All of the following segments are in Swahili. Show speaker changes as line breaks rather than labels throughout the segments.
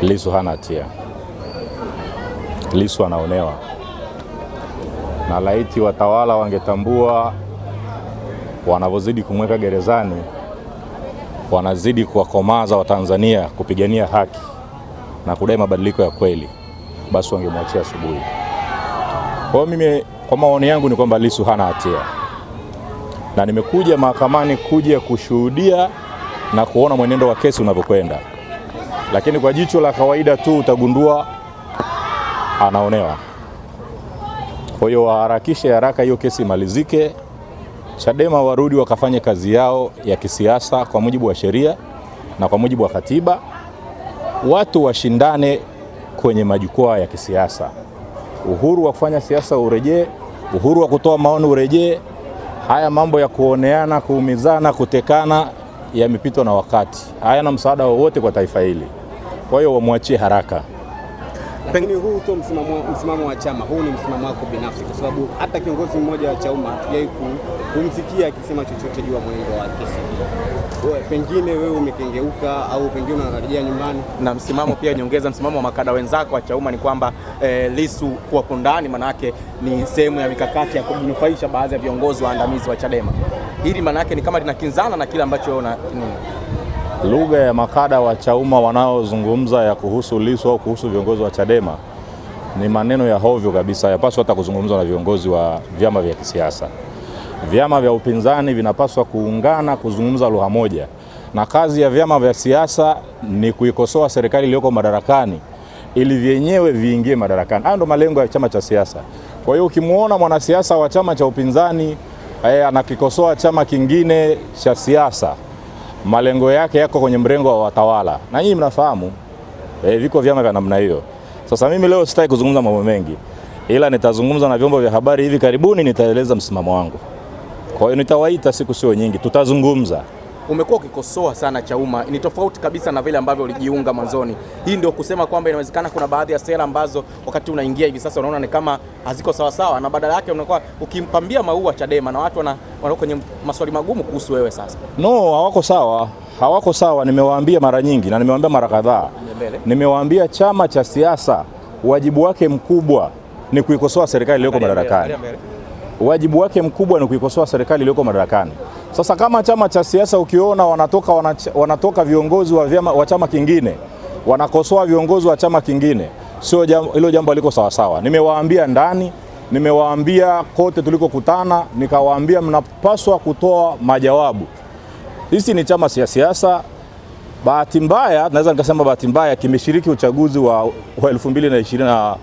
Lissu hana hatia. Lissu anaonewa. Na laiti watawala wangetambua wanavyozidi kumweka gerezani, wanazidi kuwakomaza Watanzania kupigania haki na kudai mabadiliko ya kweli, basi wangemwachia asubuhi. Kwa mimi, kwa maoni yangu ni kwamba Lissu hana hatia. Na nimekuja mahakamani kuja kushuhudia na kuona mwenendo wa kesi unavyokwenda. Lakini kwa jicho la kawaida tu utagundua anaonewa. Kwa hiyo waharakishe haraka hiyo kesi imalizike. Chadema warudi wakafanye kazi yao ya kisiasa kwa mujibu wa sheria na kwa mujibu wa katiba. Watu washindane kwenye majukwaa ya kisiasa. Uhuru wa kufanya siasa urejee, uhuru wa kutoa maoni urejee. Haya mambo ya kuoneana, kuumizana, kutekana yamepitwa na wakati. Hayana msaada wowote kwa taifa hili. Kwa hiyo wamwachie haraka.
Lakini huu sio msimamo wa chama, huu ni msimamo wako binafsi, kwa sababu hata kiongozi mmoja wa Chauma hatujai kumsikia akisema chochote juu ya mwenendo wa kesi. Pengine wewe umekengeuka au pengine unarejea nyumbani.
Na msimamo pia niongeza msimamo wa makada wenzako wa Chauma ni kwamba Lissu kuwa ndani manake ni sehemu ya mikakati ya kujinufaisha baadhi ya viongozi waandamizi wa Chadema. Hili manake ni kama linakinzana na kile ambacho
lugha ya makada wa Chauma wanaozungumza ya kuhusu Lissu au kuhusu viongozi wa Chadema ni maneno ya hovyo kabisa. Yapaswa hata kuzungumzwa na viongozi wa vyama vya kisiasa. Vyama vya upinzani vinapaswa kuungana kuzungumza lugha moja. Na kazi ya vyama vya siasa ni kuikosoa serikali iliyoko madarakani ili vyenyewe viingie madarakani. Hayo ndio malengo ya chama cha siasa. Kwa hiyo ukimuona mwanasiasa wa chama cha upinzani anakikosoa chama kingine cha siasa, malengo yake yako kwenye mrengo wa watawala. Na nyinyi mnafahamu viko vyama vya namna hiyo. Sasa mimi leo sitaki kuzungumza mambo mengi, ila nitazungumza na vyombo vya habari hivi karibuni, nitaeleza msimamo wangu. Kwa hiyo nitawaita siku sio nyingi, tutazungumza.
Umekuwa ukikosoa sana Chauma, ni tofauti kabisa na vile ambavyo ulijiunga mwanzoni. Hii ndio kusema kwamba inawezekana kuna baadhi ya sera ambazo wakati unaingia hivi sasa unaona ni kama haziko sawa sawa, na badala yake unakuwa ukimpambia maua Chadema na watu wana kwenye maswali magumu kuhusu wewe sasa.
No, hawako sawa. Hawako sawa, nimewaambia mara nyingi na nimewaambia mara kadhaa. Nimewaambia chama cha siasa wajibu wake mkubwa ni kuikosoa serikali iliyoko madarakani. Wajibu wake mkubwa ni kuikosoa serikali iliyoko madarakani. Sasa kama chama cha siasa ukiona wanatoka viongozi wa chama kingine, wanakosoa viongozi wa chama kingine, sio hilo jambo liko sawa sawa. Nimewaambia ndani, nimewaambia kote tulikokutana, nikawaambia mnapaswa kutoa majawabu. Sisi ni chama cha siasa. Bahati mbaya, naweza nikasema bahati mbaya, kimeshiriki uchaguzi wa 2025.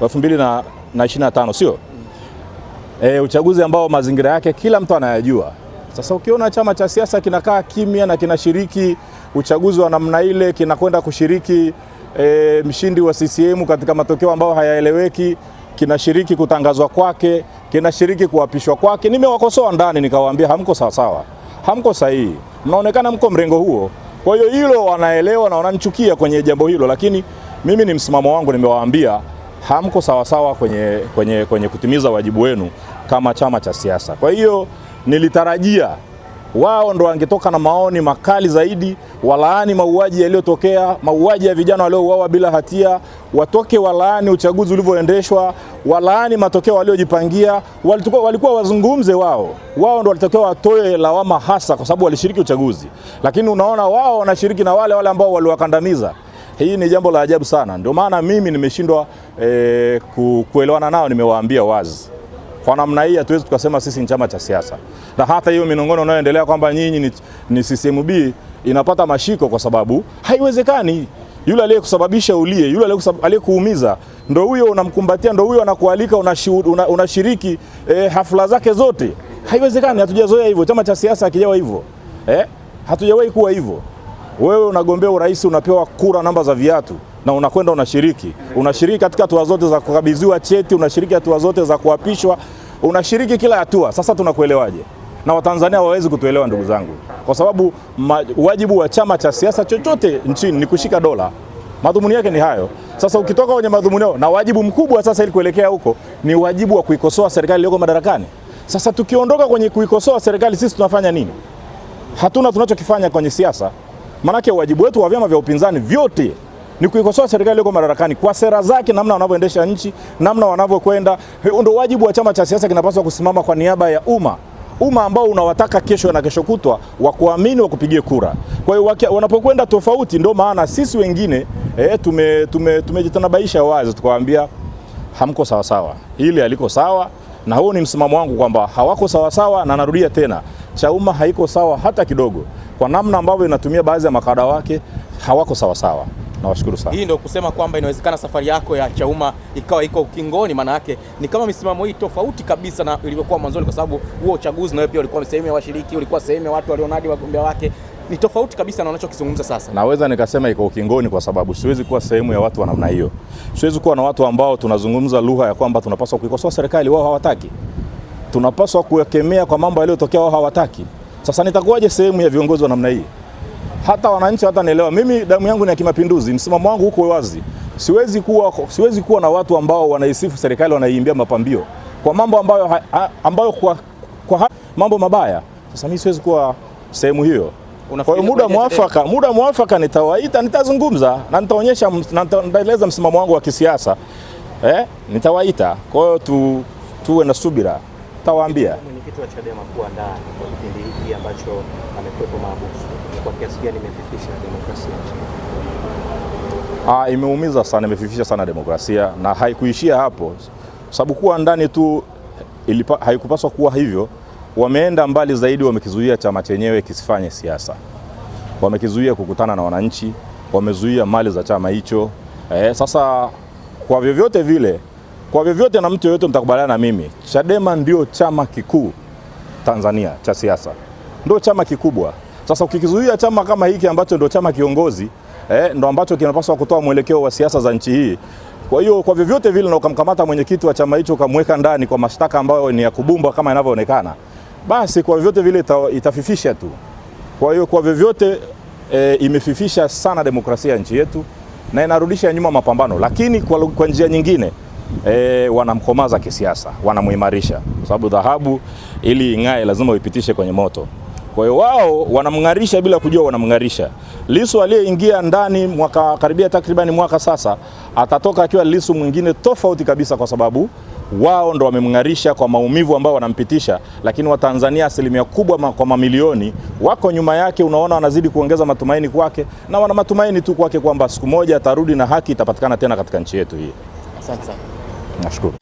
2025 sio? Uchaguzi ambao mazingira yake kila mtu anayajua. Sasa ukiona chama cha siasa kinakaa kimya na kinashiriki uchaguzi wa namna ile, kinakwenda kushiriki mshindi wa CCM katika matokeo ambayo hayaeleweki, kinashiriki kutangazwa kwake, kinashiriki kuapishwa kwake, nimewakosoa ndani nikawaambia hamko sawa sawa. Hamko sahihi. Mnaonekana mko mrengo huo. Kwa hiyo hilo wanaelewa na wananichukia kwenye jambo hilo, lakini mimi ni msimamo wangu, nimewaambia hamko sawa sawa kwenye kutimiza wajibu wenu kama chama cha siasa. Kwa hiyo nilitarajia wao ndo wangetoka na maoni makali zaidi, walaani mauaji yaliyotokea, mauaji ya vijana waliouawa bila hatia, watoke walaani uchaguzi ulivyoendeshwa, walaani matokeo waliojipangia, walikuwa wazungumze wao. Wao ndo walitakiwa watoe lawama hasa kwa sababu walishiriki uchaguzi. Lakini unaona wao wanashiriki na wale ambao waliwakandamiza. Hii ni jambo la ajabu sana. Ndio maana mimi nimeshindwa kuelewana nao. Nimewaambia wazi, kwa namna hii hatuwezi tukasema sisi ni chama cha siasa. Na hata hiyo minongono unayoendelea kwamba nyinyi ni CCMB inapata mashiko, kwa sababu haiwezekani. Yule aliyekusababisha ulie, yule aliyekuumiza, ndio huyo unamkumbatia, ndio huyo anakualika, unashiriki hafla zake zote. Haiwezekani, hatujazoea hivyo. Chama cha siasa hakijawa hivyo. Hatujawahi kuwa hivyo. Wewe unagombea urais, unapewa kura namba za viatu na unakwenda unashiriki. Unashiriki katika hatua zote za kukabidhiwa cheti, unashiriki hatua zote za kuapishwa, unashiriki kila hatua. Sasa tunakuelewaje? Na Watanzania hawawezi kutuelewa ndugu zangu. Kwa sababu wajibu wa chama cha siasa chochote nchini ni kushika dola. Madhumuni yake ni hayo. Sasa ukitoka kwenye madhumuni yao, na wajibu mkubwa sasa ili kuelekea huko ni wajibu wa kuikosoa serikali iliyoko madarakani. Sasa tukiondoka kwenye kuikosoa serikali, sisi tunafanya nini? Hatuna tunachokifanya kwenye siasa. Manake wajibu wetu wa vyama vya upinzani vyote ni kuikosoa serikali iliyoko madarakani kwa sera zake, namna wanavyoendesha nchi, namna wanavyokwenda. Ndio wajibu wa chama cha siasa, kinapaswa kusimama kwa niaba ya umma ambao unawataka kesho na kesho kutwa wa kuamini, wa kupigie kura. Kwa hiyo wanapokwenda tofauti, ndio maana sisi wengine tumejitanabaisha wazi, tukawaambia hamko sawa sawa, hili haliko sawa, na huo ni msimamo wangu kwamba hawako sawa sawa, na narudia tena, Chauma haiko sawa hata kidogo. Kwa namna ambavyo inatumia baadhi ya makada wake, hawako sawa sawa. Nawashukuru sana.
Hii ndio kusema kwamba inawezekana safari yako ya Chauma ikawa iko ukingoni, maana yake ni kama misimamo hii tofauti kabisa na ilivyokuwa mwanzoni, kwa sababu huo uchaguzi nawe pia ulikuwa sehemu ya washiriki, ulikuwa sehemu ya watu walionadi wagombea wake. Ni tofauti kabisa na unachokizungumza sasa.
Naweza nikasema iko ukingoni kwa sababu siwezi kuwa sehemu ya watu wa namna hiyo. Siwezi kuwa na watu ambao tunazungumza lugha ya kwamba tunapaswa kuikosoa serikali, wao hawataki. Tunapaswa kuwakemea kwa mambo yaliyotokea, wao hawataki. Sasa nitakuwaje sehemu ya viongozi wa namna hii? Hata wananchi hata nielewa. Mimi damu yangu ni ya kimapinduzi, msimamo wangu huko wazi. Siwezi kuwa na watu ambao wanaisifu serikali, wanaiimbia mapambio kwa mambo ambayo kwa mambo mabaya. Sasa mimi siwezi kuwa sehemu hiyo. Kwa hiyo muda mwafaka nitawaita, nitazungumza na nitaonyesha na nitaeleza msimamo wangu wa kisiasa. Nitawaita. Kwa hiyo tuwe na subira. Tawaambia.
Mwenyekiti wa Chadema kuwa ndani kwa kipindi hiki ambacho amekuwepo mahabusu, kwa kiasi gani imefifisha demokrasia nchini?
Imeumiza sana, imefifisha sana demokrasia, na haikuishia hapo. Sababu kuwa ndani tu haikupaswa kuwa hivyo. Wameenda mbali zaidi, wamekizuia chama chenyewe kisifanye siasa. Wamekizuia kukutana na wananchi, wamezuia mali za chama hicho. Sasa kwa vyovyote vile, kwa vyovyote na mtu yoyote mtakubaliana na mimi, Chadema ndio chama kikuu Tanzania cha siasa. Ndio chama kikubwa. Sasa ukikizuia chama kama hiki ambacho ndio chama kiongozi, ndio ambacho kinapaswa kutoa mwelekeo wa siasa za nchi hii. Kwa hiyo kwa vyovyote vile na ukamkamata mwenyekiti wa chama hicho ukamweka ndani kwa mashtaka ambayo ni ya kubumba kama inavyoonekana, basi kwa vyovyote vile itafifisha tu. Kwa hiyo kwa vyovyote imefifisha sana demokrasia ya nchi yetu na inarudisha nyuma mapambano, lakini kwa njia nyingine wanamkomaza kisiasa, wanamuimarisha, kwa sababu dhahabu ili ing'ae lazima uipitishe kwenye moto. Kwa hiyo wao wanamngarisha bila kujua wanamngarisha. Lissu aliyeingia ndani karibia takriban mwaka sasa, atatoka akiwa Lissu mwingine tofauti kabisa, kwa sababu wao ndo wamemngarisha kwa maumivu ambao wanampitisha, lakini Watanzania asilimia kubwa kwa mamilioni wako nyuma yake. Unaona wanazidi kuongeza matumaini kwake, na wana matumaini tu kwake kwamba siku moja atarudi na haki itapatikana tena katika nchi yetu hii.
Asante sana.
Nashukuru.